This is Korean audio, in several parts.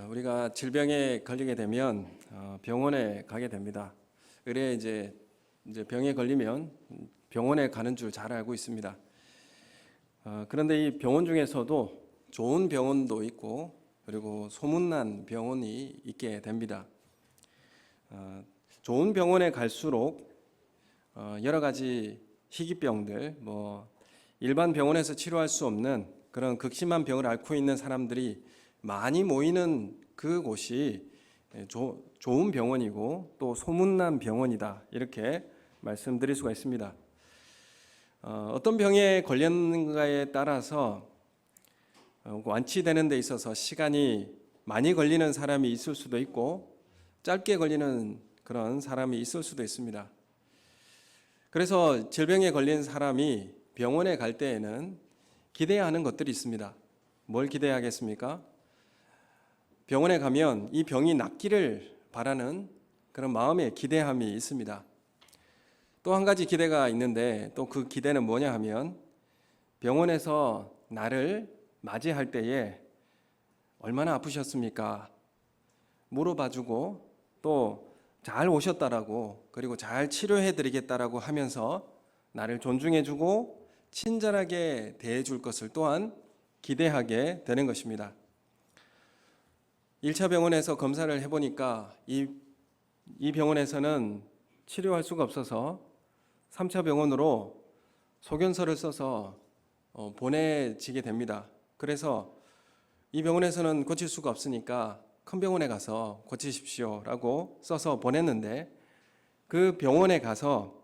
우리가 질병에 걸리게 되면 병원에 가게 됩니다. 그래 이제 병에 걸리면 병원에 가는 줄 잘 알고 있습니다. 그런데 이 병원 중에서도 좋은 병원도 있고 그리고 소문난 병원이 있게 됩니다. 좋은 병원에 갈수록 여러 가지 희귀병들, 일반 병원에서 치료할 수 없는 그런 극심한 병을 앓고 있는 사람들이 많이 모이는 그곳이 좋은 병원이고 또 소문난 병원이다, 이렇게 말씀드릴 수가 있습니다. 어떤 병에 걸렸는가에 따라서 완치되는 데 있어서 시간이 많이 걸리는 사람이 있을 수도 있고 짧게 걸리는 그런 사람이 있을 수도 있습니다. 그래서 질병에 걸린 사람이 병원에 갈 때에는 기대해야 하는 것들이 있습니다. 뭘 기대하겠습니까? 병원에 가면 이 병이 낫기를 바라는 그런 마음의 기대함이 있습니다. 또 한 가지 기대가 있는데, 또 그 기대는 뭐냐 하면 병원에서 나를 맞이할 때에 얼마나 아프셨습니까? 물어봐주고 또 잘 오셨다라고, 그리고 잘 치료해드리겠다라고 하면서 나를 존중해주고 친절하게 대해줄 것을 또한 기대하게 되는 것입니다. 1차 병원에서 검사를 해보니까 이 병원에서는 치료할 수가 없어서 3차 병원으로 소견서를 써서 보내지게 됩니다. 그래서 이 병원에서는 고칠 수가 없으니까 큰 병원에 가서 고치십시오라고 써서 보냈는데, 그 병원에 가서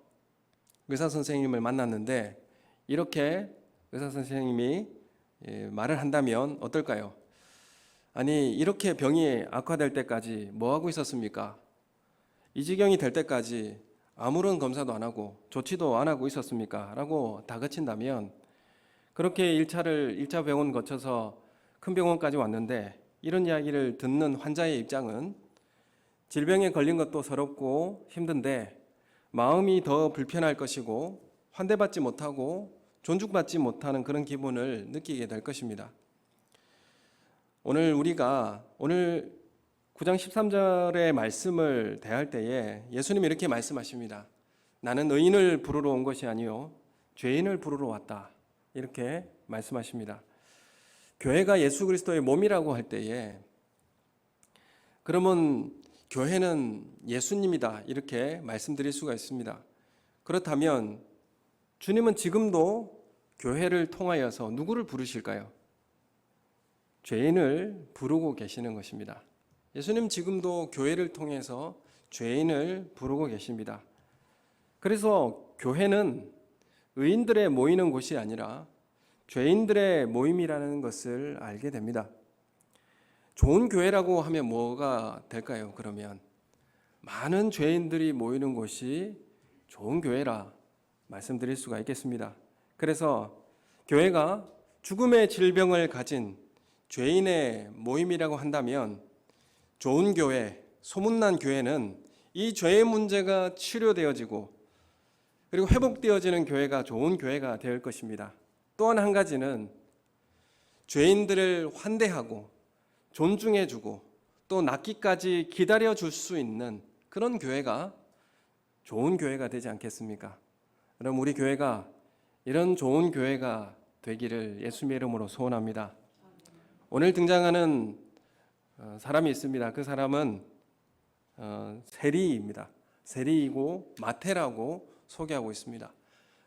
의사 선생님을 만났는데 이렇게 의사 선생님이 말을 한다면 어떨까요? 아니, 이렇게 병이 악화될 때까지 뭐 하고 있었습니까? 이 지경이 될 때까지 아무런 검사도 안 하고 조치도 안 하고 있었습니까? 라고 다그친다면, 그렇게 1차 병원 거쳐서 큰 병원까지 왔는데 이런 이야기를 듣는 환자의 입장은 질병에 걸린 것도 서럽고 힘든데 마음이 더 불편할 것이고 환대받지 못하고 존중받지 못하는 그런 기분을 느끼게 될 것입니다. 오늘 9장 13절의 말씀을 대할 때에 예수님이 이렇게 말씀하십니다. 나는 의인을 부르러 온 것이 아니요 죄인을 부르러 왔다, 이렇게 말씀하십니다. 교회가 예수 그리스도의 몸이라고 할 때에 그러면 교회는 예수님이다, 이렇게 말씀드릴 수가 있습니다. 그렇다면 주님은 지금도 교회를 통하여서 누구를 부르실까요? 죄인을 부르고 계시는 것입니다. 예수님 지금도 교회를 통해서 죄인을 부르고 계십니다. 그래서 교회는 의인들의 모이는 곳이 아니라 죄인들의 모임이라는 것을 알게 됩니다. 좋은 교회라고 하면 뭐가 될까요? 그러면 많은 죄인들이 모이는 곳이 좋은 교회라 말씀드릴 수가 있겠습니다. 그래서 교회가 죽음의 질병을 가진 죄인의 모임이라고 한다면 좋은 교회, 소문난 교회는 이 죄의 문제가 치료되어지고 그리고 회복되어지는 교회가 좋은 교회가 될 것입니다. 또한 한 가지는 죄인들을 환대하고 존중해주고 또 낫기까지 기다려줄 수 있는 그런 교회가 좋은 교회가 되지 않겠습니까? 그럼 우리 교회가 이런 좋은 교회가 되기를 예수님의 이름으로 소원합니다. 오늘 등장하는 사람이 있습니다. 그 사람은 세리입니다. 세리이고 마태라고 소개하고 있습니다.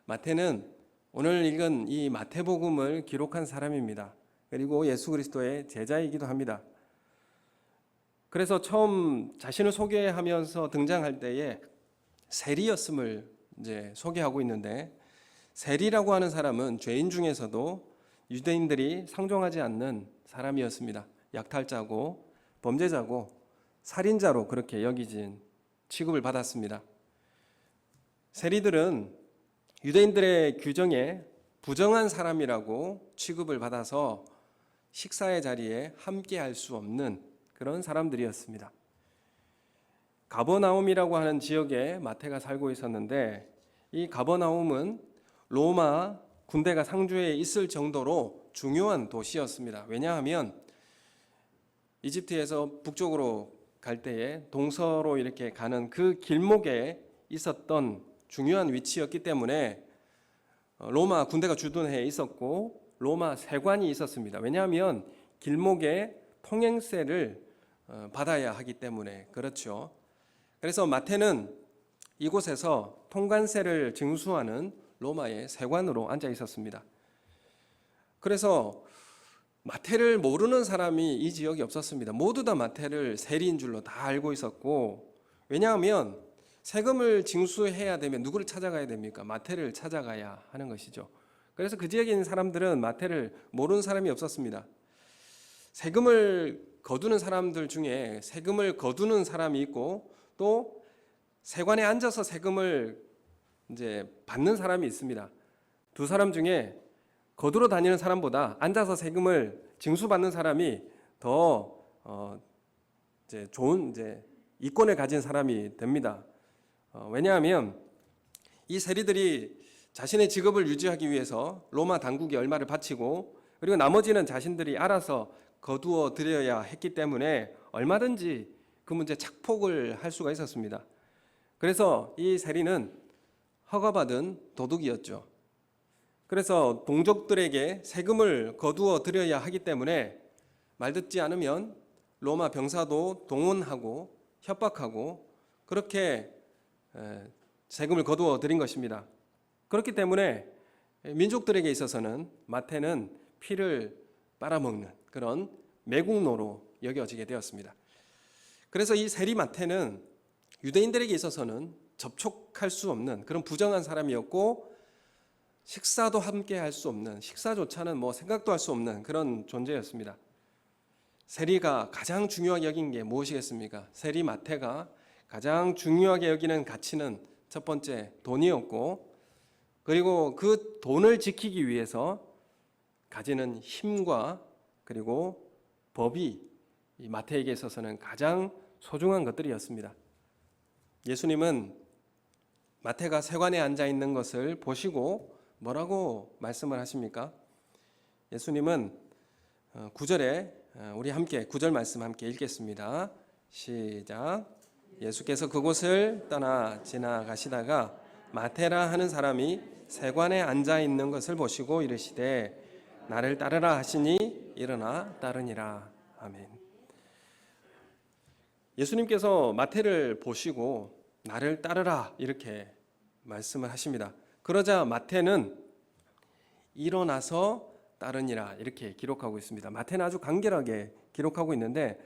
마태는 오늘 읽은 이 마태복음을 기록한 사람입니다. 그리고 예수 그리스도의 제자이기도 합니다. 그래서 처음 자신을 소개하면서 등장할 때에 세리였음을 이제 소개하고 있는데, 세리라고 하는 사람은 죄인 중에서도 유대인들이 상종하지 않는 사람이었습니다. 약탈자고 범죄자고 살인자로 그렇게 여기진 취급을 받았습니다. 세리들은 유대인들의 규정에 부정한 사람이라고 취급을 받아서 식사의 자리에 함께 할 수 없는 그런 사람들이었습니다. 가버나움이라고 하는 지역에 마태가 살고 있었는데, 이 가버나움은 로마 군대가 상주에 있을 정도로 중요한 도시였습니다. 왜냐하면 이집트에서 북쪽으로 갈 때에 동서로 이렇게 가는 그 길목에 있었던 중요한 위치였기 때문에 로마 군대가 주둔해 있었고 로마 세관이 있었습니다. 왜냐하면 길목에 통행세를 받아야 하기 때문에 그렇죠. 그래서 마태는 이곳에서 통관세를 징수하는 로마의 세관으로 앉아 있었습니다. 그래서 마태를 모르는 사람이 이 지역에 없었습니다. 모두 다 마태를 세리인 줄로 다 알고 있었고, 왜냐하면 세금을 징수해야 되면 누구를 찾아가야 됩니까? 마태를 찾아가야 하는 것이죠. 그래서 그 지역에 있는 사람들은 마태를 모르는 사람이 없었습니다. 세금을 거두는 사람들 중에 세금을 거두는 사람이 있고 또 세관에 앉아서 세금을 이제 받는 사람이 있습니다. 두 사람 중에 거두러 다니는 사람보다 앉아서 세금을 징수받는 사람이 더 이제 좋은 이제 이권을 가진 사람이 됩니다. 왜냐하면 이 세리들이 자신의 직업을 유지하기 위해서 로마 당국에 얼마를 바치고 그리고 나머지는 자신들이 알아서 거두어 드려야 했기 때문에 얼마든지 그 문제 착폭을 할 수가 있었습니다. 그래서 이 세리는 허가받은 도둑이었죠. 그래서 동족들에게 세금을 거두어 드려야 하기 때문에 말 듣지 않으면 로마 병사도 동원하고 협박하고 그렇게 세금을 거두어 드린 것입니다. 그렇기 때문에 민족들에게 있어서는 마태는 피를 빨아먹는 그런 매국노로 여겨지게 되었습니다. 그래서 이 세리 마태는 유대인들에게 있어서는 접촉할 수 없는 그런 부정한 사람이었고 식사도 함께 할 수 없는, 식사조차는 뭐 생각도 할 수 없는 그런 존재였습니다. 세리가 가장 중요하게 여긴 게 무엇이겠습니까? 세리 마태가 가장 중요하게 여기는 가치는 첫 번째 돈이었고, 그리고 그 돈을 지키기 위해서 가지는 힘과 그리고 법이 이 마태에게 있어서는 가장 소중한 것들이었습니다. 예수님은 마태가 세관에 앉아 있는 것을 보시고 뭐라고 말씀을 하십니까? 예수님은 9절에 우리 함께 9절 말씀 함께 읽겠습니다. 시작. 예수께서 그곳을 떠나 지나가시다가 마태라 하는 사람이 세관에 앉아 있는 것을 보시고 이르시되 나를 따르라 하시니 일어나 따르니라. 아멘. 예수님께서 마태를 보시고 나를 따르라 이렇게 말씀을 하십니다. 그러자 마태는 일어나서 따르니라 이렇게 기록하고 있습니다. 마태는 아주 간결하게 기록하고 있는데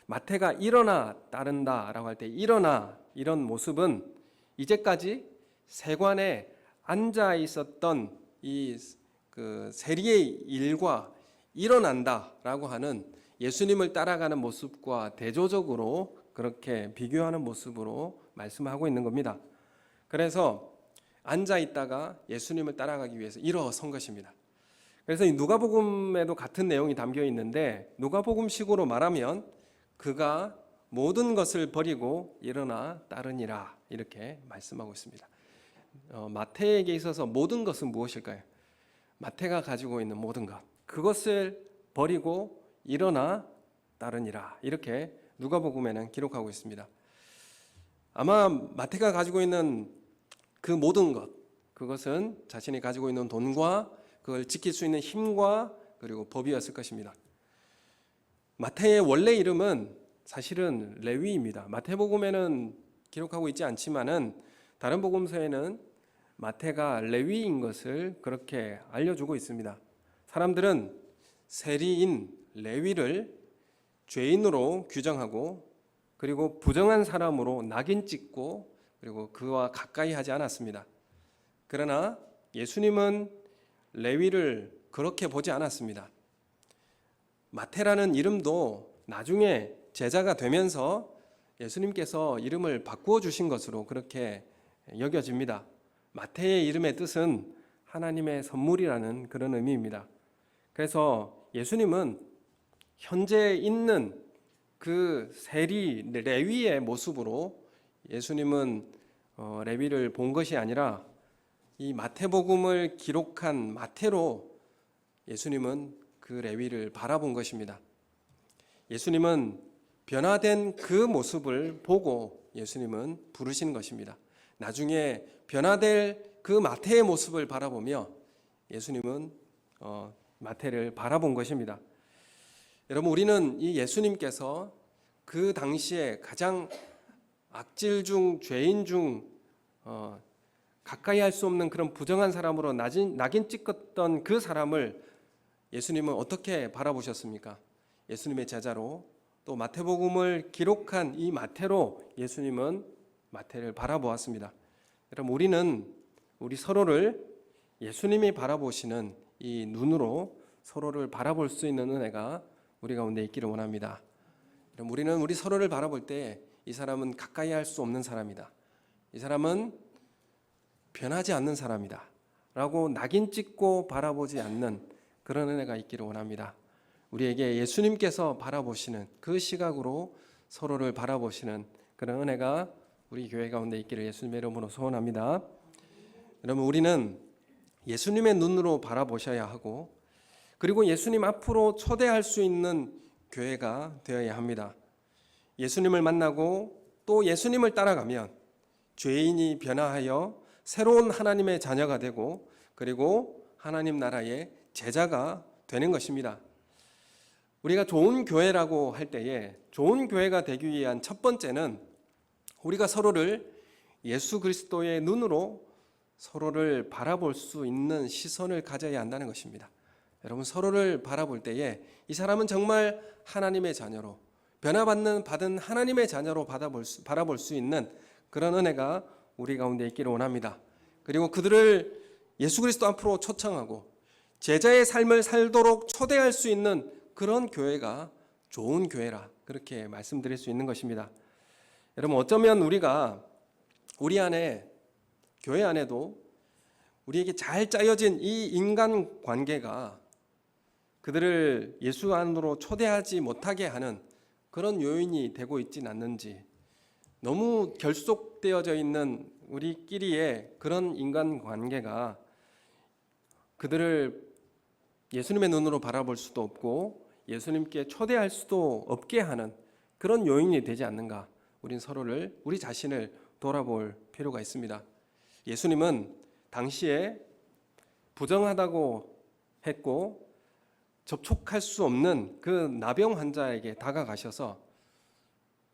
마태가 일어나 따른다라고 할 때 일어나 이런 모습은 이제까지 세관에 앉아 있었던 이 그 세리의 일과 일어난다라고 하는 예수님을 따라가는 모습과 대조적으로 그렇게 비교하는 모습으로 말씀하고 있는 겁니다. 그래서 앉아 있다가 예수님을 따라가기 위해서 일어선 것입니다. 그래서 이 누가복음에도 같은 내용이 담겨 있는데 누가복음식으로 말하면 그가 모든 것을 버리고 일어나 따르니라 이렇게 말씀하고 있습니다. 마태에게 있어서 모든 것은 무엇일까요? 마태가 가지고 있는 모든 것 그것을 버리고 일어나 따르니라 이렇게 누가복음에는 기록하고 있습니다. 아마 마태가 가지고 있는 그 모든 것 그것은 자신이 가지고 있는 돈과 그걸 지킬 수 있는 힘과 그리고 법이었을 것입니다. 마태의 원래 이름은 사실은 레위입니다. 마태복음에는 기록하고 있지 않지만은 다른 복음서에는 마태가 레위인 것을 그렇게 알려주고 있습니다. 사람들은 세리인 레위를 죄인으로 규정하고 그리고 부정한 사람으로 낙인 찍고 그리고 그와 가까이 하지 않았습니다. 그러나 예수님은 레위를 그렇게 보지 않았습니다. 마태라는 이름도 나중에 제자가 되면서 예수님께서 이름을 바꾸어 주신 것으로 그렇게 여겨집니다. 마태의 이름의 뜻은 하나님의 선물이라는 그런 의미입니다. 그래서 예수님은 현재 있는 그 세리 레위의 모습으로 예수님은 레위를 본 것이 아니라 이 마태복음을 기록한 마태로 예수님은 그 레위를 바라본 것입니다. 예수님은 변화된 그 모습을 보고 예수님은 부르시는 것입니다. 나중에 변화될 그 마태의 모습을 바라보며 예수님은 마태를 바라본 것입니다. 여러분, 우리는 이 예수님께서 그 당시에 가장 악질 중 죄인 중 가까이 할 수 없는 그런 부정한 사람으로 낙인 찍었던 그 사람을 예수님은 어떻게 바라보셨습니까? 예수님의 제자로 또 마태복음을 기록한 이 마태로 예수님은 마태를 바라보았습니다. 여러분, 우리 서로를 예수님이 바라보시는 이 눈으로 서로를 바라볼 수 있는 은혜가 우리 가운데 있기를 원합니다. 여러분, 우리는 우리 서로를 바라볼 때 이 사람은 가까이 할 수 없는 사람이다, 이 사람은 변하지 않는 사람이다 라고 낙인 찍고 바라보지 않는 그런 은혜가 있기를 원합니다. 우리에게 예수님께서 바라보시는 그 시각으로 서로를 바라보시는 그런 은혜가 우리 교회 가운데 있기를 예수님의 이름으로 소원합니다. 여러분, 우리는 예수님의 눈으로 바라보셔야 하고, 그리고 예수님 앞으로 초대할 수 있는 교회가 되어야 합니다. 예수님을 만나고 또 예수님을 따라가면 죄인이 변화하여 새로운 하나님의 자녀가 되고, 그리고 하나님 나라의 제자가 되는 것입니다. 우리가 좋은 교회라고 할 때에 좋은 교회가 되기 위한 첫 번째는 우리가 서로를 예수 그리스도의 눈으로 서로를 바라볼 수 있는 시선을 가져야 한다는 것입니다. 여러분, 서로를 바라볼 때에 이 사람은 정말 하나님의 자녀로 받은 하나님의 자녀로 바라볼 수 있는 그런 은혜가 우리 가운데 있기를 원합니다. 그리고 그들을 예수 그리스도 앞으로 초청하고 제자의 삶을 살도록 초대할 수 있는 그런 교회가 좋은 교회라, 그렇게 말씀드릴 수 있는 것입니다. 여러분, 어쩌면 우리가 우리 안에, 교회 안에도 우리에게 잘 짜여진 이 인간 관계가 그들을 예수 안으로 초대하지 못하게 하는 그런 요인이 되고 있진 않는지, 너무 결속되어져 있는 우리끼리의 그런 인간 관계가 그들을 예수님의 눈으로 바라볼 수도 없고 예수님께 초대할 수도 없게 하는 그런 요인이 되지 않는가, 우리 자신을 돌아볼 필요가 있습니다. 예수님은 당시에 부정하다고 했고 접촉할 수 없는 그 나병 환자에게 다가가셔서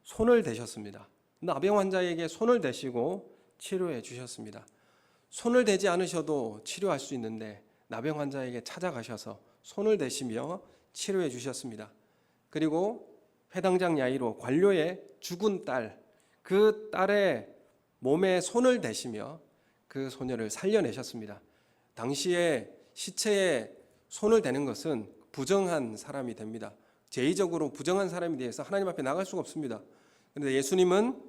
손을 대셨습니다. 나병 환자에게 손을 대시고 치료해 주셨습니다. 손을 대지 않으셔도 치료할 수 있는데 나병 환자에게 찾아가셔서 손을 대시며 치료해 주셨습니다. 그리고 회당장 야이로, 관료의 죽은 딸, 그 딸의 몸에 손을 대시며 그 소녀를 살려내셨습니다. 당시에 시체에 손을 대는 것은 부정한 사람이 됩니다. 제의적으로 부정한 사람에 대해서 하나님 앞에 나갈 수가 없습니다. 그런데 예수님은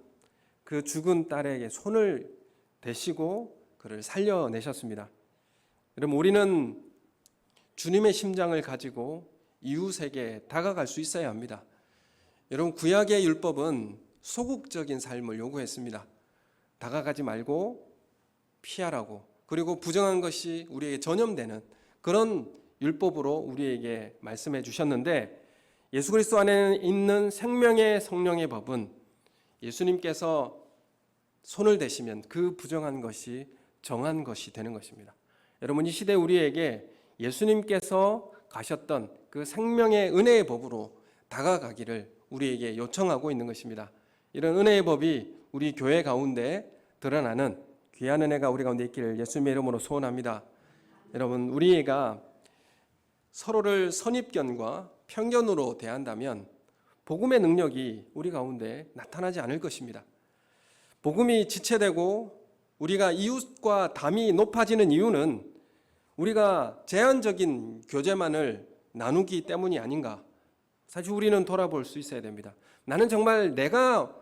그 죽은 딸에게 손을 대시고 그를 살려내셨습니다. 여러분, 우리는 주님의 심장을 가지고 이웃에게 다가갈 수 있어야 합니다. 여러분, 구약의 율법은 소극적인 삶을 요구했습니다. 다가가지 말고 피하라고, 그리고 부정한 것이 우리에게 전염되는 그런 율법으로 우리에게 말씀해 주셨는데, 예수 그리스도 안에 있는 생명의 성령의 법은 예수님께서 손을 대시면 그 부정한 것이 정한 것이 되는 것입니다. 여러분, 이 시대 우리에게 예수님께서 가셨던 그 생명의 은혜의 법으로 다가가기를 우리에게 요청하고 있는 것입니다. 이런 은혜의 법이 우리 교회 가운데 드러나는 귀한 은혜가 우리 가운데 있기를 예수님의 이름으로 소원합니다. 여러분, 우리가 서로를 선입견과 편견으로 대한다면 복음의 능력이 우리 가운데 나타나지 않을 것입니다. 복음이 지체되고 우리가 이웃과 담이 높아지는 이유는 우리가 제한적인 교제만을 나누기 때문이 아닌가, 사실 우리는 돌아볼 수 있어야 됩니다. 나는 정말 내가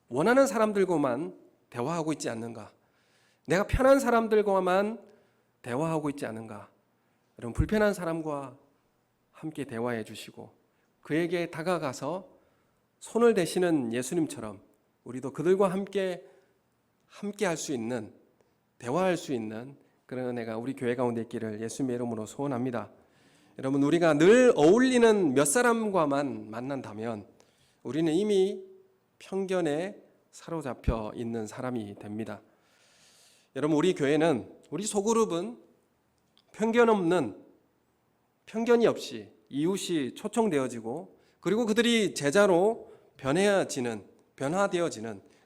원하는 사람들과만 대화하고 있지 않는가, 내가 편한 사람들과만 대화하고 있지 않은가. 여러분, 불편한 사람과 함께 대화해 주시고 그에게 다가가서 손을 대시는 예수님처럼 우리도 그들과 함께 할 수 있는, 대화할 수 있는 그런 은혜가 우리 교회 가운데 있기를 예수님의 이름으로 소원합니다. 여러분, 우리가 늘 어울리는 몇 사람과만 만난다면 우리는 이미 편견에 사로잡혀 있는 사람이 됩니다. 여러분, 우리 교회는, 우리 소그룹은 편견이 없이 이웃이 초청되어지고, 그리고 그들이 제자로 변화되어지는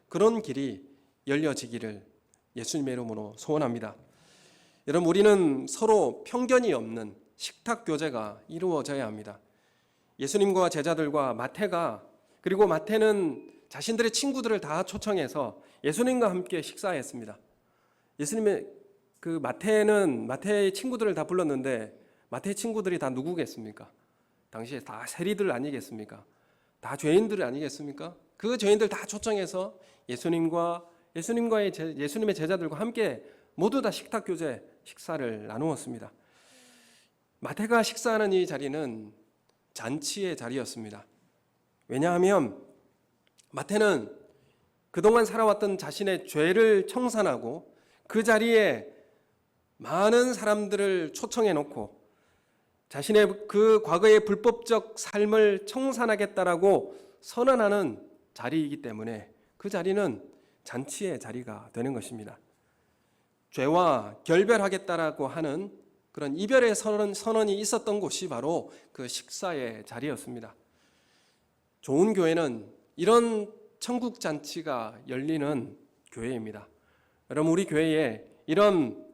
그런 길이 열려지기를 예수님의 이름으로 소원합니다. 여러분, 우리는 서로 편견이 없는 식탁 교제가 이루어져야 합니다. 예수님과 제자들과 그리고 마태는 자신들의 친구들을 다 초청해서 예수님과 함께 식사했습니다. 예수님의 마태의 친구들을 다 불렀는데, 마태의 친구들이 다 누구겠습니까? 당시에 다 세리들 아니겠습니까? 다 죄인들 아니겠습니까? 그 죄인들 다 초청해서 예수님의 제자들과 함께 모두 다 식탁 교제 식사를 나누었습니다. 마태가 식사하는 이 자리는 잔치의 자리였습니다. 왜냐하면 마태는 그동안 살아왔던 자신의 죄를 청산하고 그 자리에 많은 사람들을 초청해 놓고 자신의 그 과거의 불법적 삶을 청산하겠다라고 선언하는 자리이기 때문에 그 자리는 잔치의 자리가 되는 것입니다. 죄와 결별하겠다라고 하는 그런 이별의 선언이 있었던 곳이 바로 그 식사의 자리였습니다. 좋은 교회는 이런 천국 잔치가 열리는 교회입니다. 여러분, 우리 교회에 이런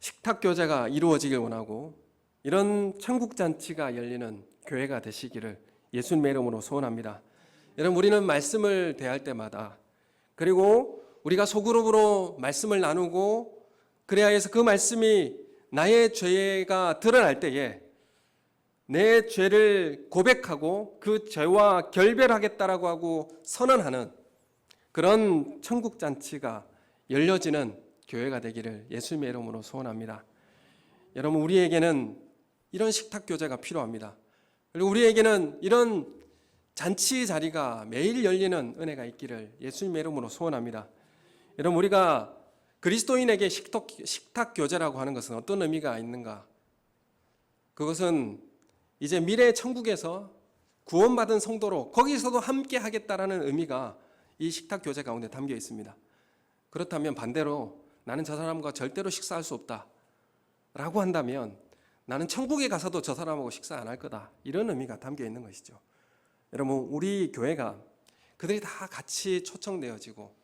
식탁 교제가 이루어지길 원하고 이런 천국 잔치가 열리는 교회가 되시기를 예수님의 이름으로 소원합니다. 여러분, 우리는 말씀을 대할 때마다, 그리고 우리가 소그룹으로 말씀을 나누고 그래야 해서 그 말씀이 나의 죄가 드러날 때에 내 죄를 고백하고 그 죄와 결별하겠다라고 하고 선언하는 그런 천국 잔치가 열려지는 교회가 되기를 예수님의 이름으로 소원합니다. 여러분, 우리에게는 이런 식탁 교제가 필요합니다. 그리고 우리에게는 이런 잔치 자리가 매일 열리는 은혜가 있기를 예수님의 이름으로 소원합니다. 여러분, 우리가 그리스도인에게 식탁 교제라고 하는 것은 어떤 의미가 있는가? 그것은 이제 미래 천국에서 구원받은 성도로 거기서도 함께 하겠다라는 의미가 이 식탁 교제 가운데 담겨 있습니다. 그렇다면 반대로 나는 저 사람과 절대로 식사할 수 없다 라고 한다면 나는 천국에 가서도 저 사람하고 식사 안 할 거다, 이런 의미가 담겨 있는 것이죠. 여러분, 우리 교회가 그들이 다 같이 초청되어지고,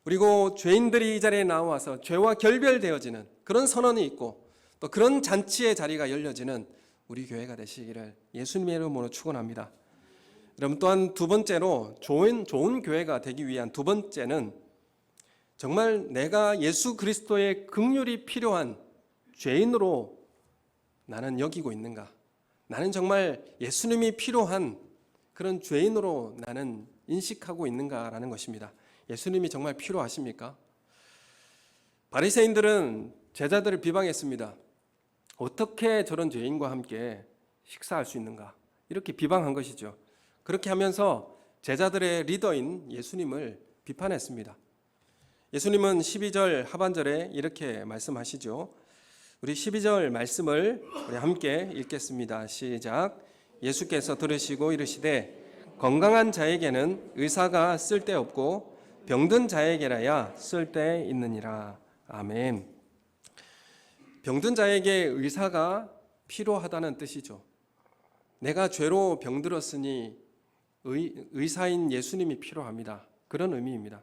그리고 죄인들이 이 자리에 나와서 죄와 결별되어지는 그런 선언이 있고 또 그런 잔치의 자리가 열려지는 우리 교회가 되시기를 예수님의 이름으로 축원합니다. 여러분, 또한 두 번째로 좋은 교회가 되기 위한 두 번째는 정말 내가 예수 그리스도의 긍휼이 필요한 죄인으로 나는 여기고 있는가? 나는 정말 예수님이 필요한 그런 죄인으로 나는 인식하고 있는가라는 것입니다. 예수님이 정말 필요하십니까? 바리새인들은 제자들을 비방했습니다. 어떻게 저런 죄인과 함께 식사할 수 있는가? 이렇게 비방한 것이죠. 그렇게 하면서 제자들의 리더인 예수님을 비판했습니다. 예수님은 12절 하반절에 이렇게 말씀하시죠. 우리 12절 말씀을 우리 함께 읽겠습니다. 시작. 예수께서 들으시고 이르시되 건강한 자에게는 의사가 쓸데없고 병든 자에게라야 쓸데있느니라. 아멘. 병든 자에게 의사가 필요하다는 뜻이죠. 내가 죄로 병들었으니 의사인 예수님이 필요합니다. 그런 의미입니다.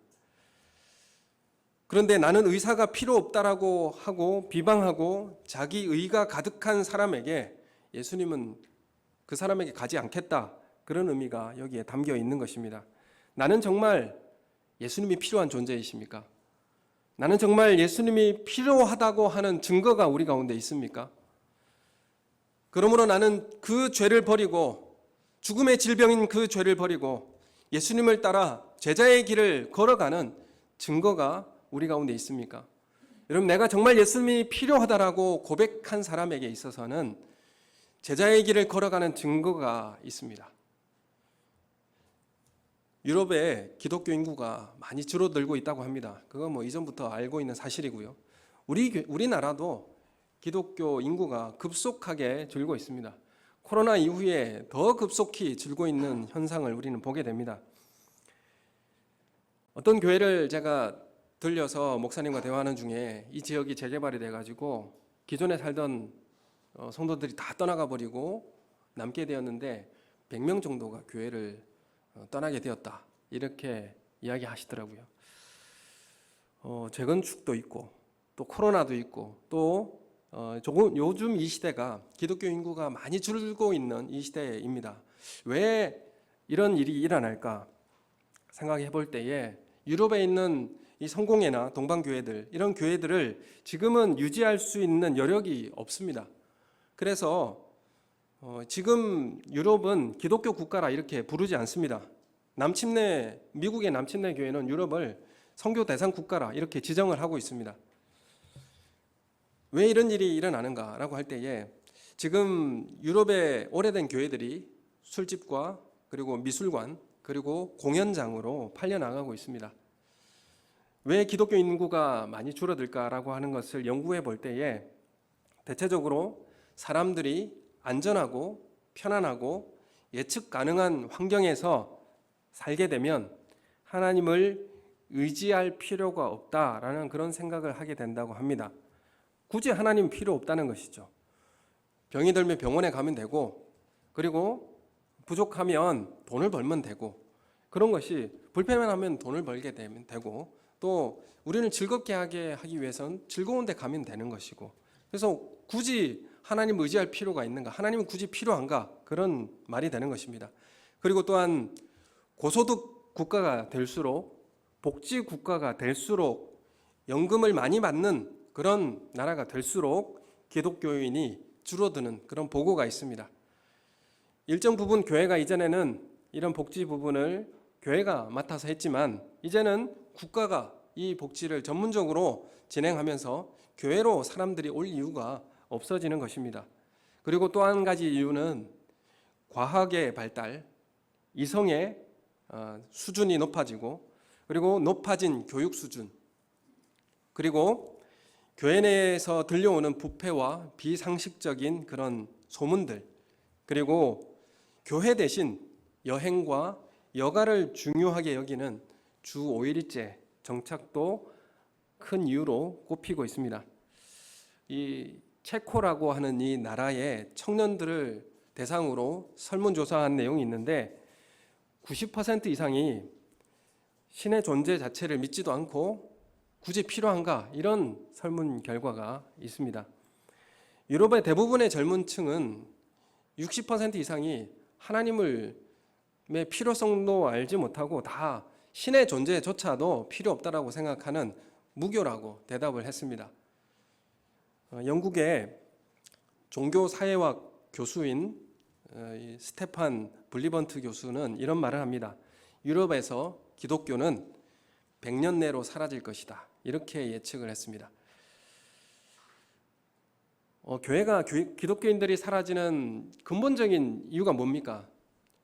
그런데 나는 의사가 필요 없다라고 하고 비방하고 자기 의가 가득한 사람에게 예수님은 그 사람에게 가지 않겠다, 그런 의미가 여기에 담겨 있는 것입니다. 나는 정말 예수님이 필요한 존재이십니까? 나는 정말 예수님이 필요하다고 하는 증거가 우리 가운데 있습니까? 그러므로 나는 그 죄를 버리고, 죽음의 질병인 그 죄를 버리고 예수님을 따라 제자의 길을 걸어가는 증거가 우리 가운데 있습니까? 여러분, 내가 정말 예수님이 필요하다라고 고백한 사람에게 있어서는 제자의 길을 걸어가는 증거가 있습니다. 유럽의 기독교 인구가 많이 줄어들고 있다고 합니다. 그건 이전부터 알고 있는 사실이고요. 우리나라도 기독교 인구가 급속하게 줄고 있습니다. 코로나 이후에 더 급속히 줄고 있는 현상을 우리는 보게 됩니다. 어떤 교회를 제가 들려서 목사님과 대화하는 중에 이 지역이 재개발이 돼가지고 기존에 살던 성도들이 다 떠나가 버리고 남게 되었는데 100명 정도가 교회를 떠나게 되었다, 이렇게 이야기하시더라고요. 재건축도 있고 또 코로나도 있고 또 요즘 이 시대가 기독교 인구가 많이 줄고 있는 이 시대입니다. 왜 이런 일이 일어날까 생각해 볼 때에 유럽에 있는 이 성공회나 동방교회들, 이런 교회들을 지금은 유지할 수 있는 여력이 없습니다. 그래서 지금 유럽은 기독교 국가라 이렇게 부르지 않습니다. 미국의 남침내 교회는 유럽을 선교 대상 국가라 이렇게 지정을 하고 있습니다. 왜 이런 일이 일어나는가라고 할 때에 지금 유럽의 오래된 교회들이 술집과 그리고 미술관 그리고 공연장으로 팔려나가고 있습니다. 왜 기독교 인구가 많이 줄어들까라고 하는 것을 연구해 볼 때에 대체적으로 사람들이 안전하고 편안하고 예측 가능한 환경에서 살게 되면 하나님을 의지할 필요가 없다라는 그런 생각을 하게 된다고 합니다. 굳이 하나님 필요 없다는 것이죠. 병이 들면 병원에 가면 되고, 그리고 부족하면 돈을 벌면 되고, 그런 것이 불편만 하면 돈을 벌게 되면 되고, 또 우리는 즐겁게 하기 위해서는 즐거운 데 가면 되는 것이고, 그래서 굳이 하나님 의지할 필요가 있는가, 하나님은 굳이 필요한가, 그런 말이 되는 것입니다. 그리고 또한 고소득 국가가 될수록, 복지 국가가 될수록, 연금을 많이 받는 그런 나라가 될수록 기독교인이 줄어드는 그런 보고가 있습니다. 일정 부분 교회가 이전에는 이런 복지 부분을 교회가 맡아서 했지만 이제는 국가가 이 복지를 전문적으로 진행하면서 교회로 사람들이 올 이유가 없어지는 것입니다. 그리고 또 한 가지 이유는 과학의 발달, 이성의 수준이 높아지고, 그리고 높아진 교육 수준, 그리고 교회 내에서 들려오는 부패와 비상식적인 그런 소문들, 그리고 교회 대신 여행과 여가를 중요하게 여기는 주 5일째 정착도 큰 이유로 꼽히고 있습니다. 이 체코라고 하는 이 나라의 청년들을 대상으로 설문조사한 내용이 있는데 90% 이상이 신의 존재 자체를 믿지도 않고 굳이 필요한가, 이런 설문 결과가 있습니다. 유럽의 대부분의 젊은 층은 60% 이상이 하나님의 필요성도 알지 못하고 다 신의 존재조차도 필요 없다라고 생각하는 무교라고 대답을 했습니다. 영국의 종교사회학 교수인 스테판 블리번트 교수는 이런 말을 합니다. 유럽에서 기독교는 100년 내로 사라질 것이다, 이렇게 예측을 했습니다. 기독교인들이 사라지는 근본적인 이유가 뭡니까?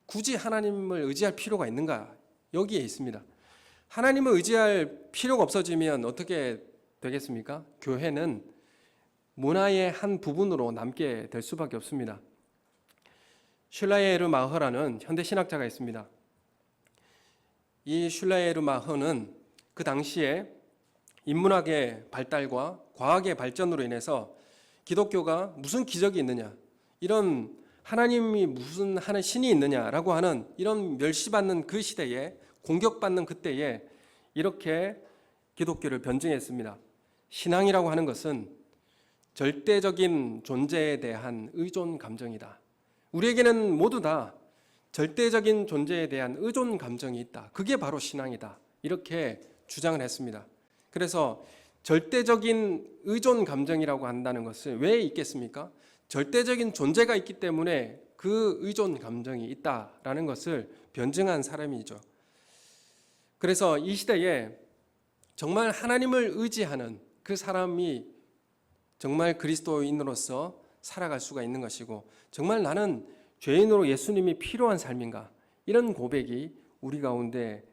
굳이 하나님을 의지할 필요가 있는가? 여기에 있습니다. 하나님을 의지할 필요가 없어지면 어떻게 되겠습니까? 교회는 문화의 한 부분으로 남게 될 수밖에 없습니다. 슐라예르 마허라는 현대 신학자가 있습니다. 이 슐라예르 마허는 그 당시에 인문학의 발달과 과학의 발전으로 인해서 기독교가 무슨 기적이 있느냐, 이런 하나님이 무슨 하는 신이 있느냐라고 하는 이런 멸시받는 그 시대에, 공격받는 그때에 이렇게 기독교를 변증했습니다. 신앙이라고 하는 것은 절대적인 존재에 대한 의존 감정이다. 우리에게는 모두 다 절대적인 존재에 대한 의존 감정이 있다. 그게 바로 신앙이다. 이렇게 주장을 했습니다. 그래서 절대적인 의존 감정이라고 한다는 것은 왜 있겠습니까? 절대적인 존재가 있기 때문에 그 의존 감정이 있다라는 것을 변증한 사람이죠. 그래서 이 시대에 정말 하나님을 의지하는 그 사람이 정말 그리스도인으로서 살아갈 수가 있는 것이고, 정말 나는 죄인으로 예수님이 필요한 삶인가, 이런 고백이 우리 가운데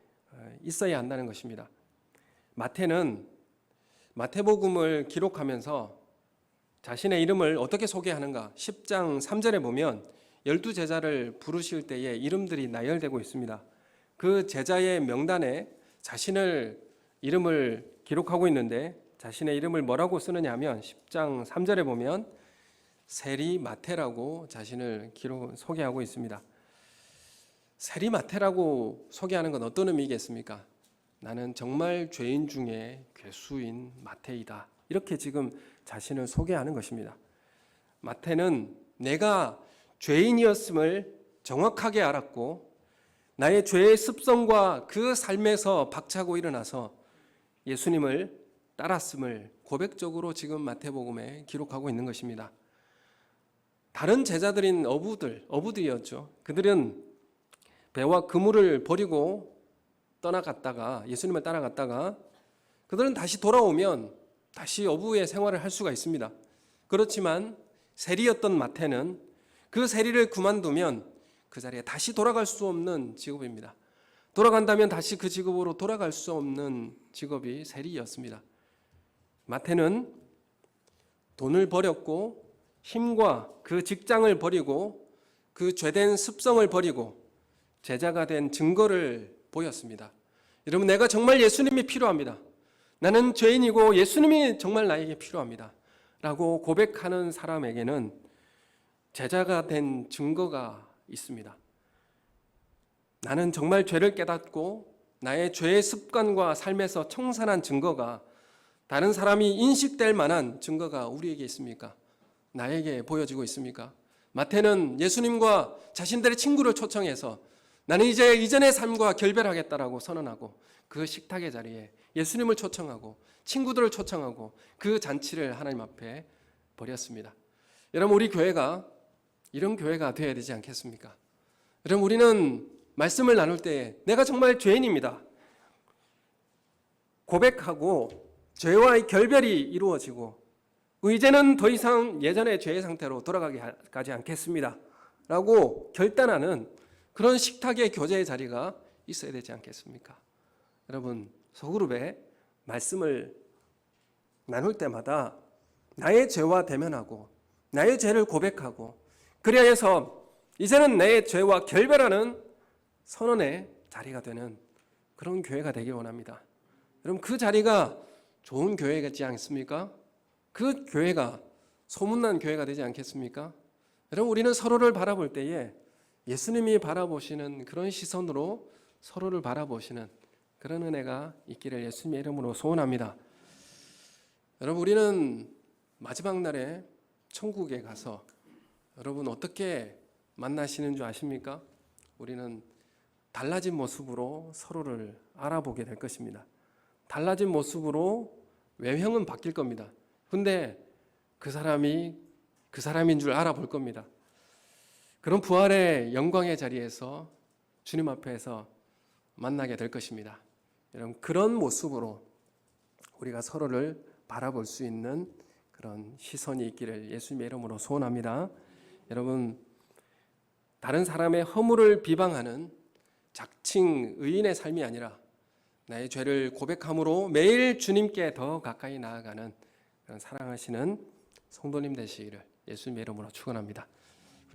있어야 한다는 것입니다. 마태는 마태복음을 기록하면서 자신의 이름을 어떻게 소개하는가? 10장 3절에 보면 12제자를 부르실 때에 이름들이 나열되고 있습니다. 그 제자의 명단에 자신을 이름을 기록하고 있는데 자신의 이름을 뭐라고 쓰느냐 하면 10장 3절에 보면 세리마태라고 자신을 소개하고 있습니다. 세리마태라고 소개하는 건 어떤 의미겠습니까? 나는 정말 죄인 중에 괴수인 마태이다. 이렇게 지금 자신을 소개하는 것입니다. 마태는 내가 죄인이었음을 정확하게 알았고 나의 죄의 습성과 그 삶에서 박차고 일어나서 예수님을 따랐음을 고백적으로 지금 마태복음에 기록하고 있는 것입니다. 다른 제자들인 어부들이었죠. 그들은 배와 그물을 버리고 떠나갔다가 예수님을 따라갔다가 그들은 다시 돌아오면 다시 어부의 생활을 할 수가 있습니다. 그렇지만 세리였던 마태는 그 세리를 그만두면 그 자리에 다시 돌아갈 수 없는 직업입니다. 돌아간다면 다시 그 직업으로 돌아갈 수 없는 직업이 세리였습니다. 마태는 돈을 버렸고 힘과 그 직장을 버리고 그 죄된 습성을 버리고 제자가 된 증거를 보였습니다. 여러분, 내가 정말 예수님이 필요합니다. 나는 죄인이고 예수님이 정말 나에게 필요합니다. 라고 고백하는 사람에게는 제자가 된 증거가 있습니다. 나는 정말 죄를 깨닫고 나의 죄의 습관과 삶에서 청산한 증거가 다른 사람이 인식될 만한 증거가 우리에게 있습니까? 나에게 보여지고 있습니까? 마태는 예수님과 자신들의 친구를 초청해서 나는 이제 이전의 삶과 결별하겠다라고 선언하고 그 식탁의 자리에 예수님을 초청하고 친구들을 초청하고 그 잔치를 하나님 앞에 벌였습니다. 여러분, 우리 교회가 이런 교회가 되어야 되지 않겠습니까? 여러분, 우리는 말씀을 나눌 때 내가 정말 죄인입니다. 고백하고 죄와의 결별이 이루어지고 이제는 더 이상 예전의 죄의 상태로 돌아가지 않겠습니다. 라고 결단하는 그런 식탁의 교제의 자리가 있어야 되지 않겠습니까? 여러분, 소그룹에 말씀을 나눌 때마다 나의 죄와 대면하고 나의 죄를 고백하고 그래야 해서 이제는 내 죄와 결별하는 선언의 자리가 되는 그런 교회가 되길 원합니다. 여러분, 그 자리가 좋은 교회겠지 않습니까? 그 교회가 소문난 교회가 되지 않겠습니까? 여러분, 우리는 서로를 바라볼 때에 예수님이 바라보시는 그런 시선으로 서로를 바라보시는 그런 은혜가 있기를 예수님의 이름으로 소원합니다. 여러분, 우리는 마지막 날에 천국에 가서 여러분 어떻게 만나시는 줄 아십니까? 우리는 달라진 모습으로 서로를 알아보게 될 것입니다. 달라진 모습으로 외형은 바뀔 겁니다. 근데 그 사람인 줄 알아볼 겁니다. 그런 부활의 영광의 자리에서 주님 앞에서 만나게 될 것입니다. 여러분, 그런 모습으로 우리가 서로를 바라볼 수 있는 그런 시선이 있기를 예수님의 이름으로 소원합니다. 여러분, 다른 사람의 허물을 비방하는 자칭 의인의 삶이 아니라 나의 죄를 고백함으로 매일 주님께 더 가까이 나아가는 그런 사랑하시는 성도님 되시기를 예수님의 이름으로 축원합니다.